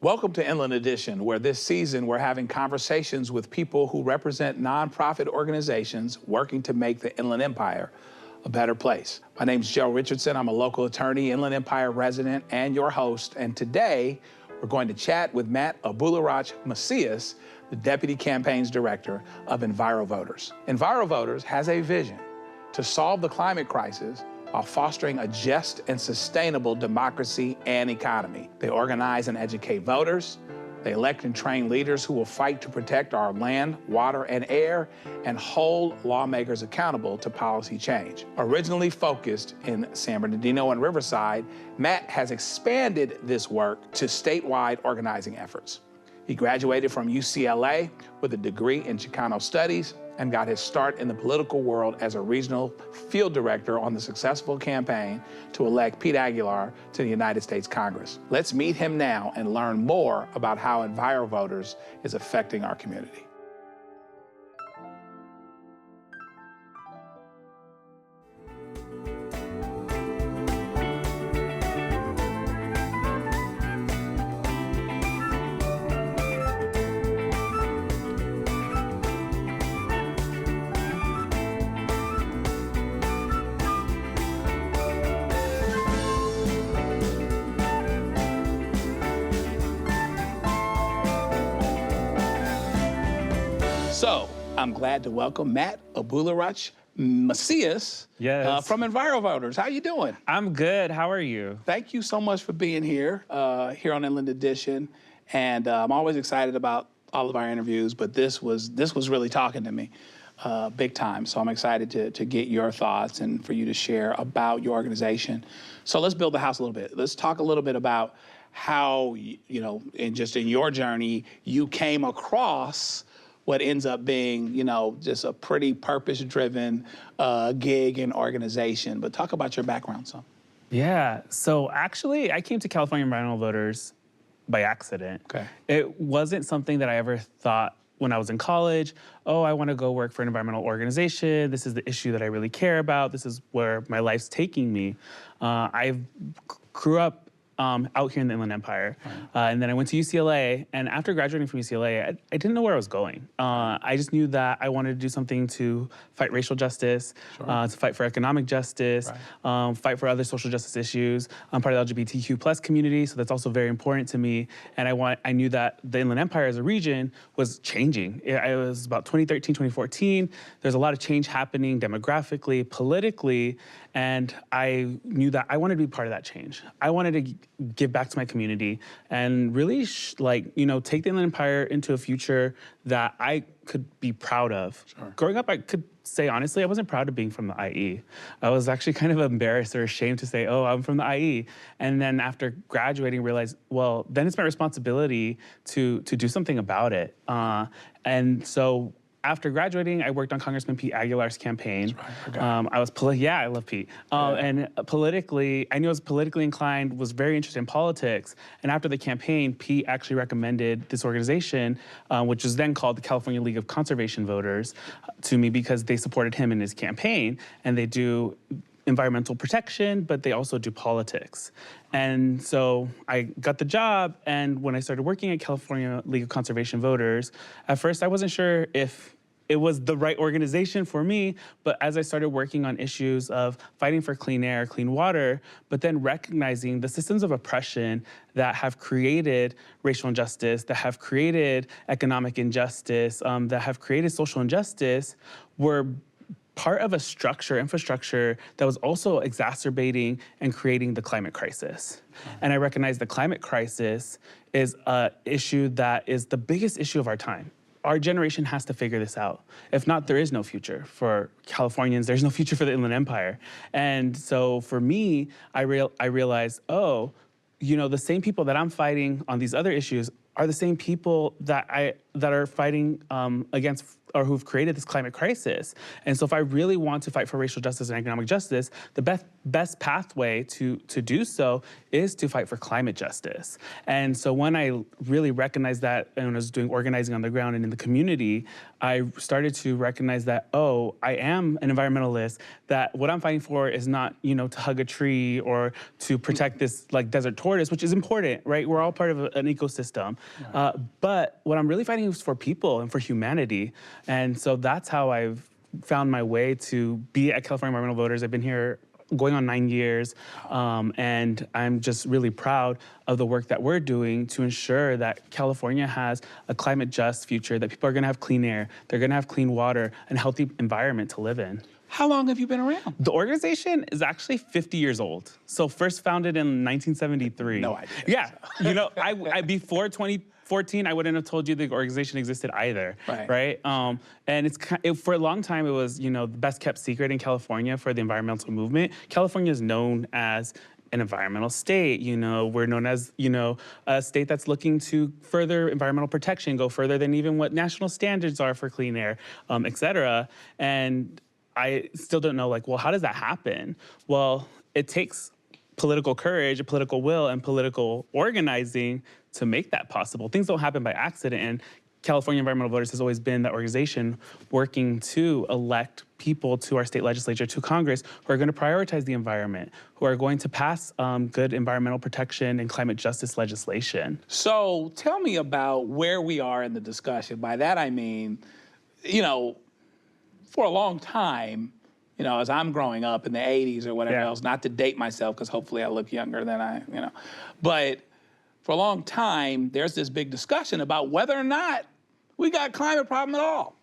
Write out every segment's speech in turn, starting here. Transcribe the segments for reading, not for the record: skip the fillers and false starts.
Welcome to Inland Edition, where this season we're having conversations with people who represent nonprofit organizations working to make the Inland Empire a better place. My name's Joe Richardson. I'm a local attorney, Inland Empire resident, and your host. And today we're going to chat with Matt Abularach Macias, the Deputy Campaigns Director of EnviroVoters. EnviroVoters has a vision to solve the climate crisis while fostering a just and sustainable democracy and economy. They organize and educate voters. They elect and train leaders who will fight to protect our land, water, and air, and hold lawmakers accountable to policy change. Originally focused in San Bernardino and Riverside, Matt has expanded this work to statewide organizing efforts. He graduated from UCLA with a degree in Chicano Studies and got his start in the political world as a regional field director on the successful campaign to elect Pete Aguilar to the United States Congress. Let's meet him now and learn more about how EnviroVoters is affecting our community. So, I'm glad to welcome Matt Abularach Macias from EnviroVoters. How you doing? I'm good. How are you? Thank you so much for being here, here on Inland Edition. And I'm always excited about all of our interviews, but this was really talking to me big time. So I'm excited to get your thoughts and for you to share about your organization. So let's build the house a little bit. Let's talk a little bit about how, you know, in your journey, you came across what ends up being, you know, just a pretty purpose-driven gig and organization. But talk about your background some. Yeah, so actually I came to California Environmental Voters by accident. Okay. It wasn't something that I ever thought when I was in college, oh, I want to go work for an environmental organization. This is the issue that I really care about. This is where my life's taking me. I grew up out here in the Inland Empire. And then I went to UCLA, and after graduating from UCLA, I didn't know where I was going. I just knew that I wanted to do something to fight racial justice, to fight for economic justice, fight for other social justice issues. I'm part of the LGBTQ plus community, so that's also very important to me. And I knew that the Inland Empire as a region was changing. It was about 2013, 2014. There's a lot of change happening demographically, politically, and I knew that I wanted to be part of that change. I wanted to give back to my community and really take the Inland Empire into a future that I could be proud of. Sure. Growing up, I could say honestly, I wasn't proud of being from the IE. I was actually kind of embarrassed or ashamed to say, oh, I'm from the IE. And then after graduating, realized, well, then it's my responsibility to do something about it. And so after graduating, I worked on Congressman Pete Aguilar's campaign. That's right, I love Pete. And politically, I knew I was politically inclined, was very interested in politics. And after the campaign, Pete actually recommended this organization, which was then called the California League of Conservation Voters, to me because they supported him in his campaign. And they do environmental protection, but they also do politics. And so I got the job, and when I started working at California League of Conservation Voters, at first I wasn't sure if it was the right organization for me, but as I started working on issues of fighting for clean air, clean water, but then recognizing the systems of oppression that have created racial injustice, that have created economic injustice, that have created social injustice, were part of a infrastructure that was also exacerbating and creating the climate crisis. And I recognize the climate crisis is an issue that is the biggest issue of our time. Our generation has to figure this out. If not, there is no future for Californians. There's no future for the Inland Empire. And so for me, I realized, oh, you know, the same people that I'm fighting on these other issues are the same people that are fighting against or who've created this climate crisis. And so if I really want to fight for racial justice and economic justice, the best pathway to do so is to fight for climate justice. And so when I really recognized that and was doing organizing on the ground and in the community, I started to recognize that, oh, I am an environmentalist, that what I'm fighting for is not, you know, to hug a tree or to protect this like desert tortoise, which is important, right? We're all part of an ecosystem. Right. But what I'm really fighting is for people and for humanity. And so that's how I've found my way to be at California Environmental Voters. I've been here going on 9 years, and I'm just really proud of the work that we're doing to ensure that California has a climate just future, that people are gonna have clean air, they're gonna have clean water, and a healthy environment to live in. How long have you been around? The organization is actually 50 years old. So first founded in 1973. No idea. Yeah, you know, I before 2014, I wouldn't have told you the organization existed either, right? And for a long time, it was, you know, the best kept secret in California for the environmental movement. California is known as an environmental state, you know, we're known as, you know, a state that's looking to further environmental protection, go further than even what national standards are for clean air, et cetera. And I still don't know, like, well, how does that happen? Well, it takes political courage, political will, and political organizing to make that possible. Things don't happen by accident, and California Environmental Voters has always been that organization working to elect people to our state legislature, to Congress, who are going to prioritize the environment, who are going to pass good environmental protection and climate justice legislation. So tell me about where we are in the discussion. By that I mean, you know, for a long time, you know, as I'm growing up in the 80s or whatever else, not to date myself, because hopefully I look younger than I, you know, but for a long time, there's this big discussion about whether or not we got a climate problem at all.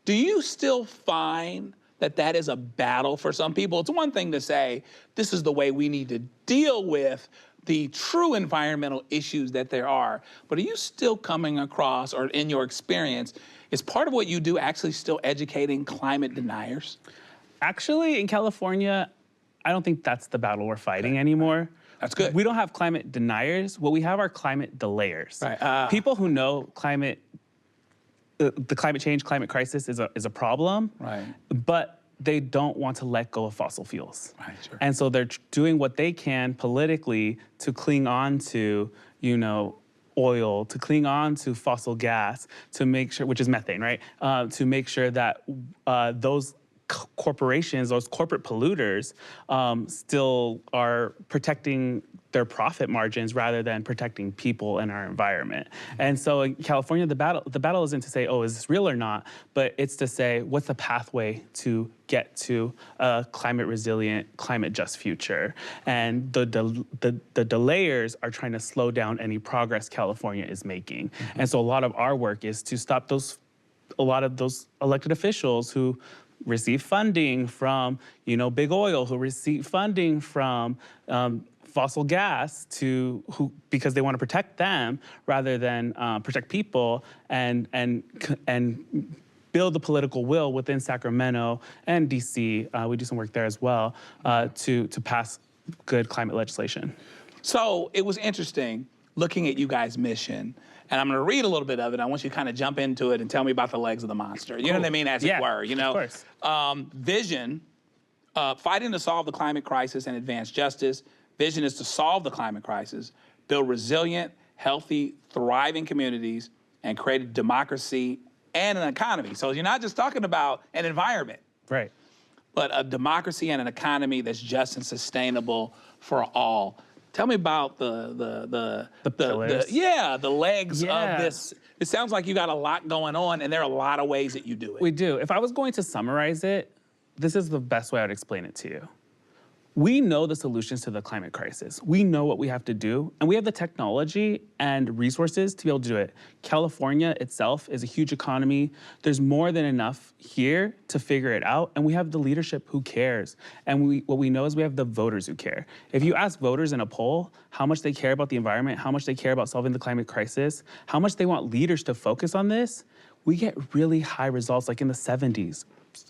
Do you still find that that is a battle for some people? It's one thing to say, this is the way we need to deal with the true environmental issues that there are, but are you still coming across, or in your experience, is part of what you do actually still educating climate deniers? Actually, in California, I don't think that's the battle we're fighting anymore. That's good. We don't have climate deniers. What we have are climate delayers. Right. People who know the climate change, climate crisis is a problem, right, but they don't want to let go of fossil fuels. Right, sure. And so they're doing what they can politically to cling on to, you know, oil, to cling on to fossil gas, to make sure, which is methane, right? To make sure that those corporations, those corporate polluters, still are protecting their profit margins rather than protecting people and our environment. And so in California, the battle isn't to say, oh, is this real or not? But it's to say, what's the pathway to get to a climate resilient, climate just future? And the delayers are trying to slow down any progress California is making. Mm-hmm. And so a lot of our work is to stop a lot of those elected officials who receive funding from, you know, big oil, who receive funding from fossil gas because they want to protect them rather than protect people, and build the political will within Sacramento and DC. We do some work there as well to pass good climate legislation. So it was interesting looking at you guys' mission. And I'm going to read a little bit of it. I want you to kind of jump into it and tell me about the legs of the monster. You know what I mean, as it were. You know, of course. Vision, fighting to solve the climate crisis and advance justice. Vision is to solve the climate crisis, build resilient, healthy, thriving communities, and create a democracy and an economy. So you're not just talking about an environment, right, but a democracy and an economy that's just and sustainable for all. Tell me about the pillars. The legs of this. It sounds like you got a lot going on, and there are a lot of ways that you do it. We do. If I was going to summarize it, this is the best way I would explain it to you. We know the solutions to the climate crisis. We know what we have to do, and we have the technology and resources to be able to do it. California itself is a huge economy. There's more than enough here to figure it out, and we have the leadership who cares. And what we know is we have the voters who care. If you ask voters in a poll how much they care about the environment, how much they care about solving the climate crisis, how much they want leaders to focus on this, we get really high results, like in the 70s.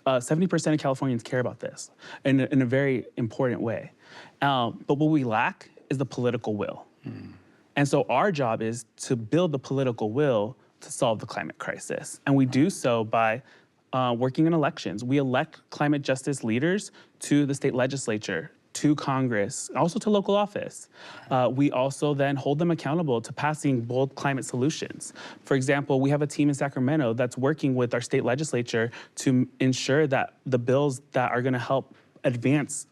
70% of Californians care about this in a very important way. But what we lack is the political will. And so our job is to build the political will to solve the climate crisis. And we do so by working in elections. We elect climate justice leaders to the state legislature, to Congress, also to local office. We also then hold them accountable to passing bold climate solutions. For example, we have a team in Sacramento that's working with our state legislature to ensure that the bills that are gonna help advance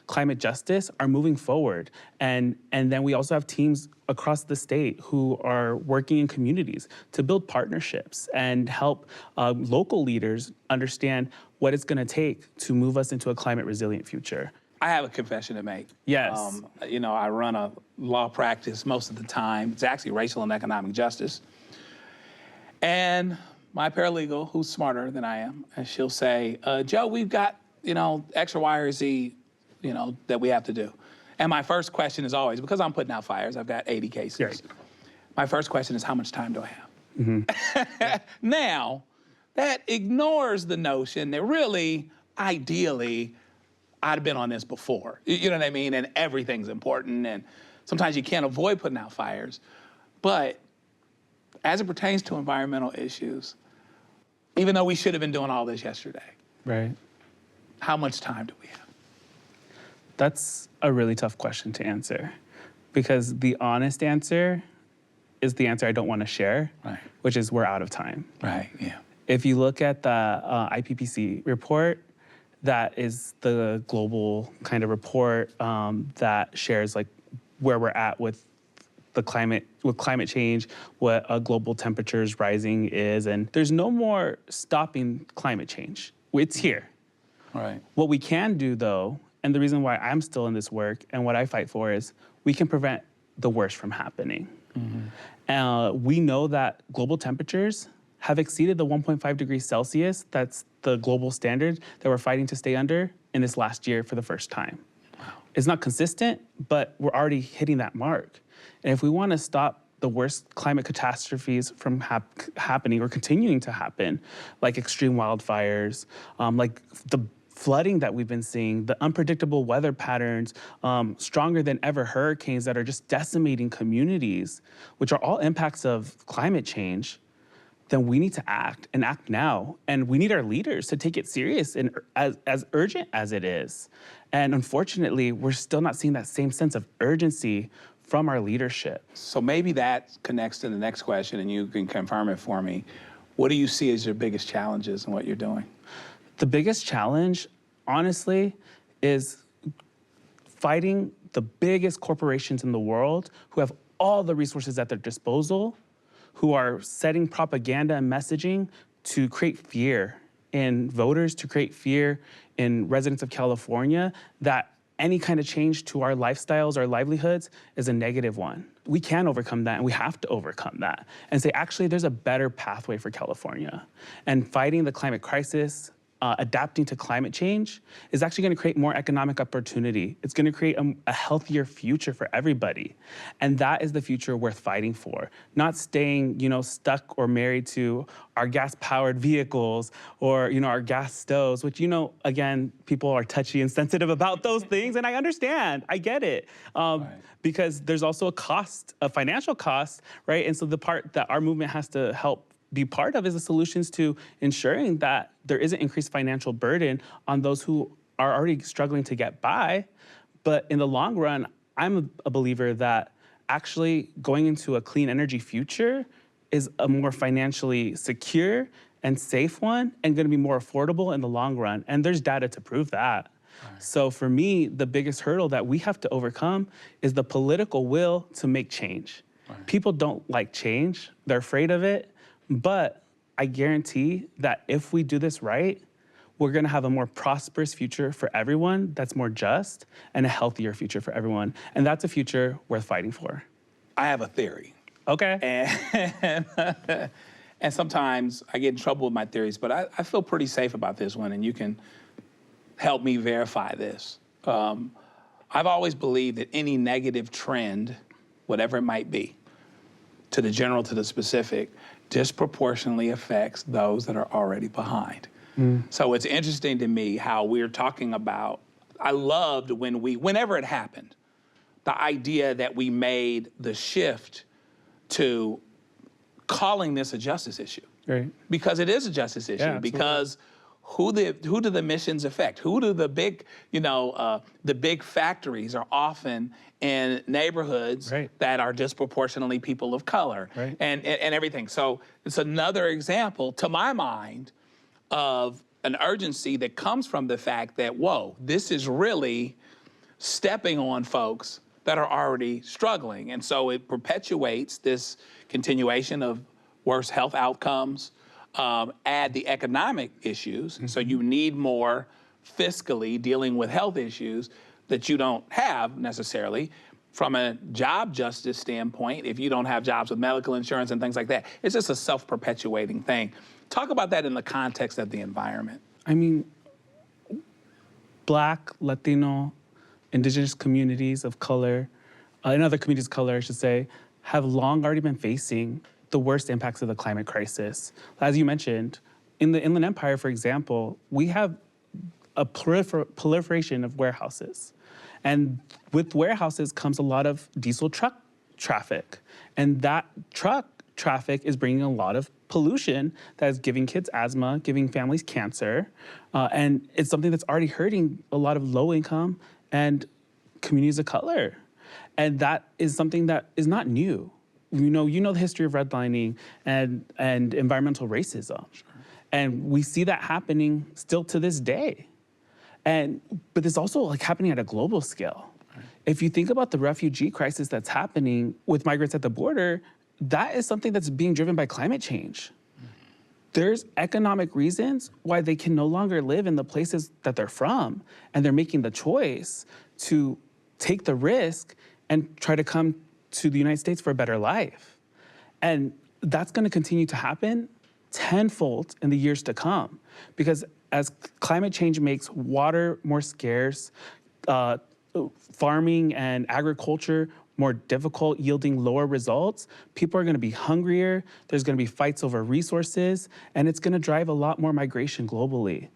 climate justice are moving forward. And then we also have teams across the state who are working in communities to build partnerships and help local leaders understand what it's gonna take to move us into a climate resilient future. I have a confession to make. Yes. I run a law practice most of the time. It's actually racial and economic justice. And my paralegal, who's smarter than I am, and she'll say, Joe, we've got, X or Y or Z, that we have to do. And my first question is always, because I'm putting out fires, I've got 80 cases. Right. My first question is, how much time do I have? Now, that ignores the notion that really, ideally, I'd have been on this before. You know what I mean? And everything's important, and sometimes you can't avoid putting out fires. But as it pertains to environmental issues, even though we should have been doing all this yesterday, Right. how much time do we have? That's a really tough question to answer, because the honest answer is the answer I don't want to share, Right. which is we're out of time. Right, yeah. If you look at the IPCC report, that is the global kind of report that shares like where we're at with climate change, what global temperatures rising is, and there's no more stopping climate change. It's here. Right. What we can do though, and the reason why I'm still in this work and what I fight for is we can prevent the worst from happening. We know that global temperatures have exceeded the 1.5 degrees Celsius, that's the global standard that we're fighting to stay under in this last year for the first time. Wow. It's not consistent, but we're already hitting that mark. And if we want to stop the worst climate catastrophes from happening or continuing to happen, like extreme wildfires, like the flooding that we've been seeing, the unpredictable weather patterns, stronger than ever hurricanes that are just decimating communities, which are all impacts of climate change, then we need to act and act now. And we need our leaders to take it serious and as urgent as it is. And unfortunately, we're still not seeing that same sense of urgency from our leadership. So maybe that connects to the next question, and you can confirm it for me. What do you see as your biggest challenges in what you're doing? The biggest challenge, honestly, is fighting the biggest corporations in the world who have all the resources at their disposal, who are setting propaganda and messaging to create fear in voters, to create fear in residents of California, that any kind of change to our lifestyles, our livelihoods, is a negative one. We can overcome that, and we have to overcome that, and say, actually, there's a better pathway for California. And fighting the climate crisis, adapting to climate change is actually going to create more economic opportunity. It's going to create a healthier future for everybody. And that is the future worth fighting for. Not staying, stuck or married to our gas-powered vehicles or, our gas stoves, which, again, people are touchy and sensitive about those things. And I understand, I get it. Because there's also a financial cost, right? And so the part that our movement has to help be part of is the solutions to ensuring that there isn't increased financial burden on those who are already struggling to get by. But in the long run, I'm a believer that actually going into a clean energy future is a more financially secure and safe one, and gonna be more affordable in the long run. And there's data to prove that. Right. So for me, the biggest hurdle that we have to overcome is the political will to make change. Right. People don't like change, they're afraid of it. But I guarantee that if we do this right, we're gonna have a more prosperous future for everyone that's more just, and a healthier future for everyone. And that's a future worth fighting for. I have a theory. Okay. And sometimes I get in trouble with my theories, but I feel pretty safe about this one, and you can help me verify this. I've always believed that any negative trend, whatever it might be, to the general, to the specific, disproportionately affects those that are already behind. So it's interesting to me how we're talking about, I loved whenever it happened, the idea that we made the shift to calling this a justice issue. Right. Because it is a justice issue. absolutely. Because who do the missions affect? Who do the big, the big factories are often in neighborhoods Right. that are disproportionately people of color, Right. and everything. So it's another example, to my mind, of an urgency that comes from the fact that, whoa, this is really stepping on folks that are already struggling. And so it perpetuates this continuation of worse health outcomes, add the economic issues. So you need more fiscally dealing with health issues that you don't have necessarily. From a job justice standpoint, if you don't have jobs with medical insurance and things like that, it's just a self-perpetuating thing. Talk about that in the context of the environment. I mean, Black, Latino, indigenous communities of color, and other communities of color, I should say, have long already been facing the worst impacts of the climate crisis. As you mentioned, in the Inland Empire, for example, we have a proliferation of warehouses. And with warehouses comes a lot of diesel truck traffic. And that truck traffic is bringing a lot of pollution that is giving kids asthma, giving families cancer. And it's something that's already hurting a lot of low income and communities of color. And that is something that is not new. You know the history of redlining and environmental racism. Sure. And we see that happening still to this day. But it's also happening at a global scale. Right. If you think about the refugee crisis that's happening with migrants at the border, that is something that's being driven by climate change. There's economic reasons why they can no longer live in the places that they're from, and they're making the choice to take the risk and try to come to the United States for a better life. And that's gonna continue to happen tenfold in the years to come, because as climate change makes water more scarce, farming and agriculture more difficult, yielding lower results, people are gonna be hungrier, there's gonna be fights over resources, and it's gonna drive a lot more migration globally.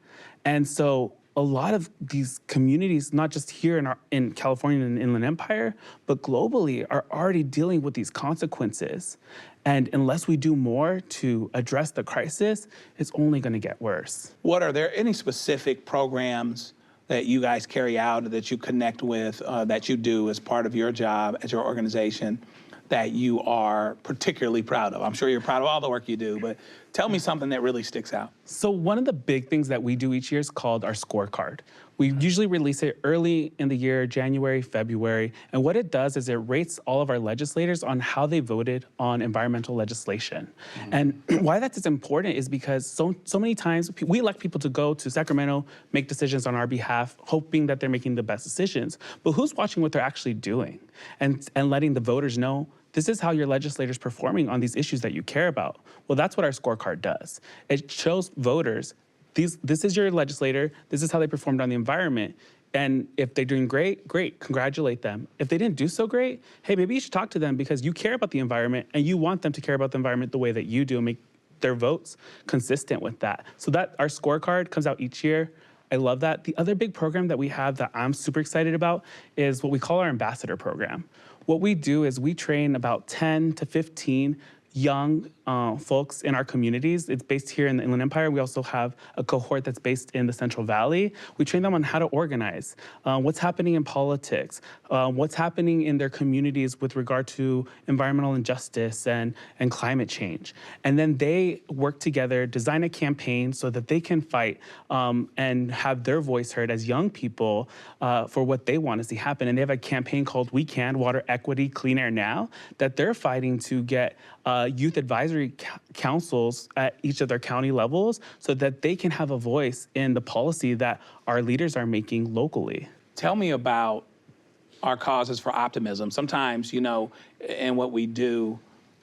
And so a lot of these communities, not just here in California and the Inland Empire, but globally, are already dealing with these consequences. And unless we do more to address the crisis, it's only gonna get worse. Are there any specific programs that you guys carry out, that you connect with, that you do as part of your job, as your organization, that you are particularly proud of? I'm sure you're proud of all the work you do, but tell me something that really sticks out. So one of the big things that we do each year is called our scorecard. We usually release it early in the year, January, February, and what it does is it rates all of our legislators on how they voted on environmental legislation. Mm-hmm. And why that's important is because so many times we elect people to go to Sacramento, make decisions on our behalf, hoping that they're making the best decisions, but who's watching what they're actually doing and letting the voters know this is how your legislator's performing on these issues that you care about. Well, that's what our scorecard does. It shows voters, this is your legislator, this is how they performed on the environment. And if they're doing great, congratulate them. If they didn't do so great, hey, maybe you should talk to them because you care about the environment and you want them to care about the environment the way that you do and make their votes consistent with that. So that our scorecard comes out each year. I love that. The other big program that we have that I'm super excited about is what we call our ambassador program. What we do is we train about 10 to 15 young folks in our communities. It's based here in the Inland Empire. We also have a cohort that's based in the Central Valley. We train them on how to organize, what's happening in politics, what's happening in their communities with regard to environmental injustice and climate change. And then they work together, design a campaign so that they can fight and have their voice heard as young people for what they want to see happen. And they have a campaign called We Can, Water Equity, Clean Air Now, that they're fighting to get youth advisory councils at each of their county levels so that they can have a voice in the policy that our leaders are making locally. Tell me about our causes for optimism. Sometimes, in what we do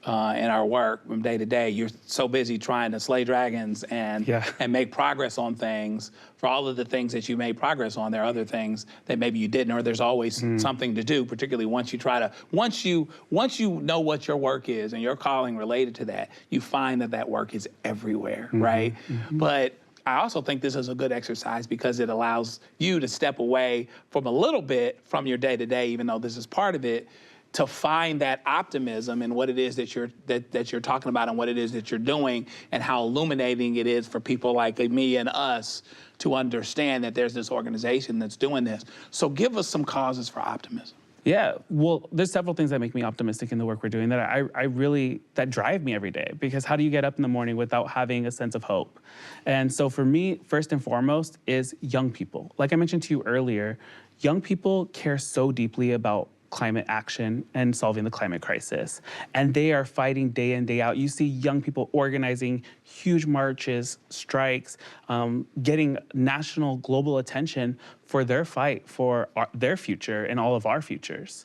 in our work from day to day, you're so busy trying to slay dragons and make progress on things. For all of the things that you made progress on, there are other things that maybe you didn't, or there's always something to do, particularly once you know what your work is and your calling related to that, you find that work is everywhere, right? Mm-hmm. But I also think this is a good exercise because it allows you to step away from a little bit from your day-to-day, even though this is part of it, to find that optimism in what it is that you're talking about and what it is that you're doing, and how illuminating it is for people like me and us to understand that there's this organization that's doing this. So give us some causes for optimism. Yeah, well, there's several things that make me optimistic in the work we're doing that I really, that drive me every day, because how do you get up in the morning without having a sense of hope? And so for me, first and foremost is young people. Like I mentioned to you earlier, young people care so deeply about climate action and solving the climate crisis. And they are fighting day in, day out. You see young people organizing huge marches, strikes, getting national, global attention for their fight for their future and all of our futures.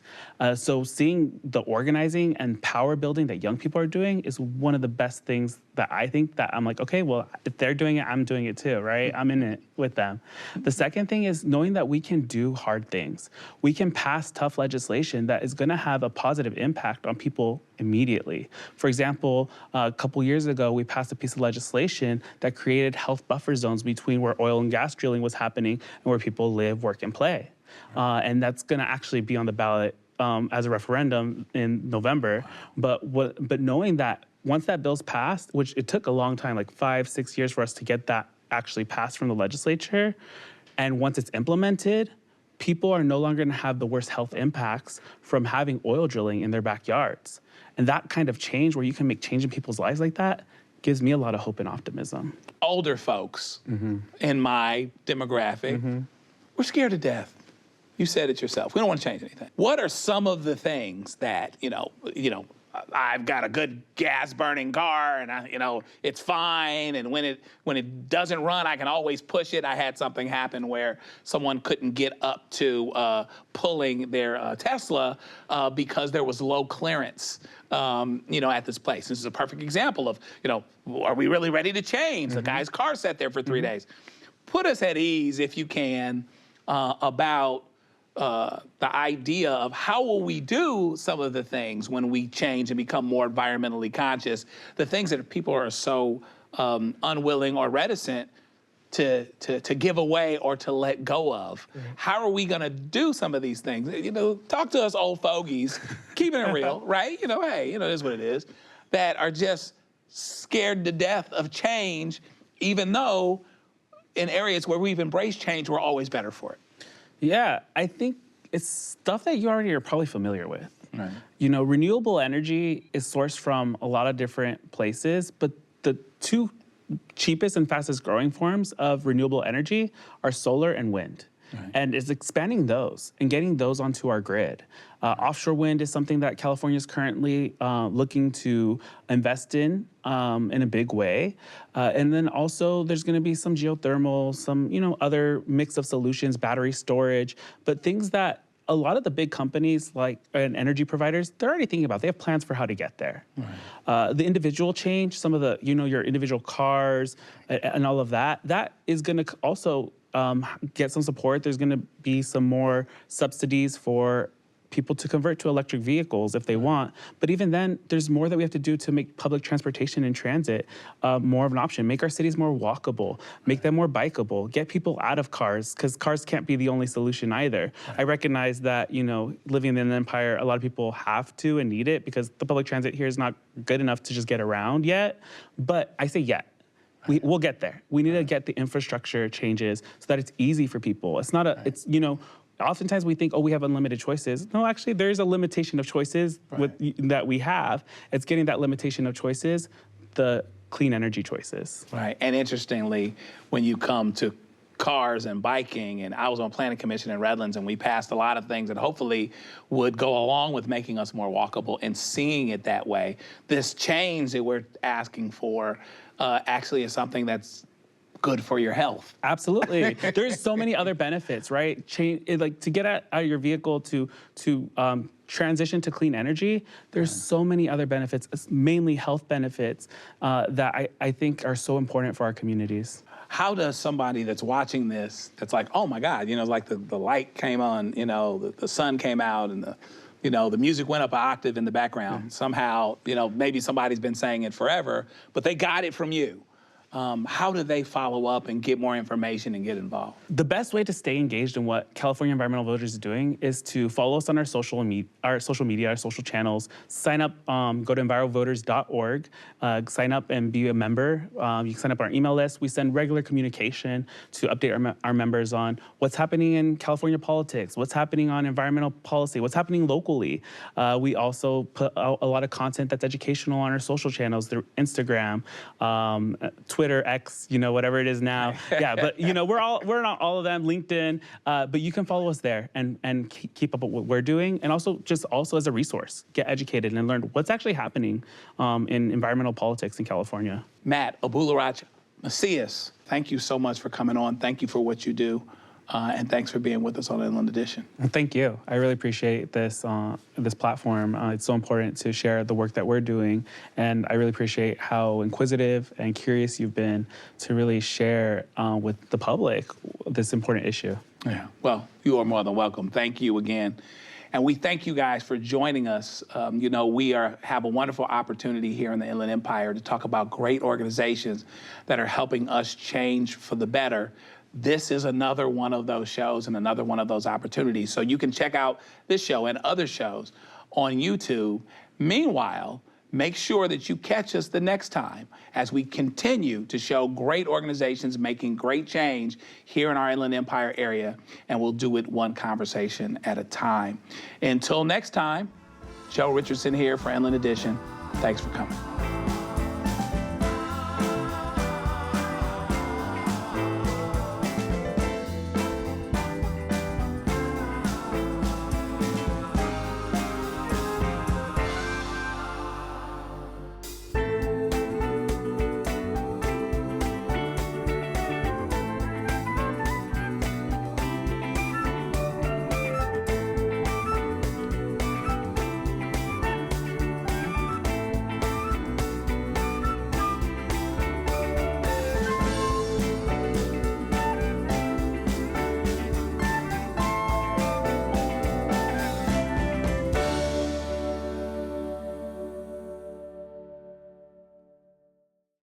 So seeing the organizing and power building that young people are doing is one of the best things that I think that I'm like, okay, well, if they're doing it, I'm doing it too, right? I'm in it with them. The second thing is knowing that we can do hard things. We can pass tough legislation that is gonna have a positive impact on people immediately. For example, a couple years ago, we passed a piece of legislation that created health buffer zones between where oil and gas drilling was happening and where people live, work, and play. And that's gonna actually be on the ballot as a referendum in November. But knowing that once that bill's passed, which it took a long time, like 5-6 years for us to get that actually passed from the legislature, and once it's implemented, people are no longer gonna have the worst health impacts from having oil drilling in their backyards. And that kind of change, where you can make change in people's lives like that, gives me a lot of hope and optimism. Older folks in my demographic, we're scared to death. You said it yourself. We don't want to change anything. What are some of the things that, I've got a good gas burning car and it's fine. And when it doesn't run, I can always push it. I had something happen where someone couldn't get up to pulling their Tesla because there was low clearance, at this place. This is a perfect example of, are we really ready to change? The guy's car sat there for 3 days. Put us at ease, if you can, about the idea of how will we do some of the things when we change and become more environmentally conscious, the things that people are so unwilling or reticent to give away or to let go of. How are we gonna do some of these things? Talk to us old fogies, keeping it real, right? Hey, it is what it is, that are just scared to death of change, even though in areas where we've embraced change, we're always better for it. Yeah, I think it's stuff that you already are probably familiar with. Right. Renewable energy is sourced from a lot of different places, but the two cheapest and fastest growing forms of renewable energy are solar and wind. Right. And it's expanding those and getting those onto our grid. Offshore wind is something that California is currently looking to invest in a big way. And then also there's gonna be some geothermal, some other mix of solutions, battery storage, but things that a lot of the big companies and energy providers, they're already thinking about. They have plans for how to get there. Right. The individual change, some of the, your individual cars and all of that, that is gonna also get some support. There's gonna be some more subsidies for people to convert to electric vehicles if they want. But even then, there's more that we have to do to make public transportation and transit more of an option. Make our cities more walkable, make them more bikeable, get people out of cars, because cars can't be the only solution either. Right. I recognize that, living in an empire, a lot of people have to and need it because the public transit here is not good enough to just get around yet. But I say yet. We'll get there. We need to get the infrastructure changes so that it's easy for people. It's not oftentimes we think, we have unlimited choices. No, actually, there is a limitation of choices that we have. It's getting that limitation of choices, the clean energy choices. Right, and interestingly, when you come to cars and biking, and I was on Planning Commission in Redlands, and we passed a lot of things that hopefully would go along with making us more walkable and seeing it that way. This change that we're asking for actually is something that's good for your health. Absolutely. There's so many other benefits, right? To get out of your vehicle to transition to clean energy, there's so many other benefits, mainly health benefits, that I think are so important for our communities. How does somebody that's watching this, that's like, oh my God, like the light came on, the sun came out and the music went up an octave in the background. Somehow, maybe somebody's been saying it forever, but they got it from you. how do they follow up and get more information and get involved? The best way to stay engaged in what California Environmental Voters is doing is to follow us on our social media, our social channels. Sign up, go to envirovoters.org, sign up and be a member. You can sign up on our email list. We send regular communication to update our members on what's happening in California politics, what's happening on environmental policy, what's happening locally. We also put out a lot of content that's educational on our social channels through Instagram, Twitter, X, whatever it is now. Yeah, but we're not all of them, LinkedIn, but you can follow us there and keep up with what we're doing, and also as a resource, get educated and learn what's actually happening in environmental politics in California. Matt Abularach Macias, thank you so much for coming on. Thank you for what you do. And thanks for being with us on Inland Edition. Thank you. I really appreciate this platform. It's so important to share the work that we're doing, and I really appreciate how inquisitive and curious you've been to really share with the public this important issue. Yeah. Well, you are more than welcome. Thank you again. And we thank you guys for joining us. We have a wonderful opportunity here in the Inland Empire to talk about great organizations that are helping us change for the better. This is another one of those shows and another one of those opportunities. So you can check out this show and other shows on YouTube. Meanwhile, make sure that you catch us the next time as we continue to show great organizations making great change here in our Inland Empire area, and we'll do it one conversation at a time. Until next time, Joe Richardson here for Inland Edition. Thanks for coming.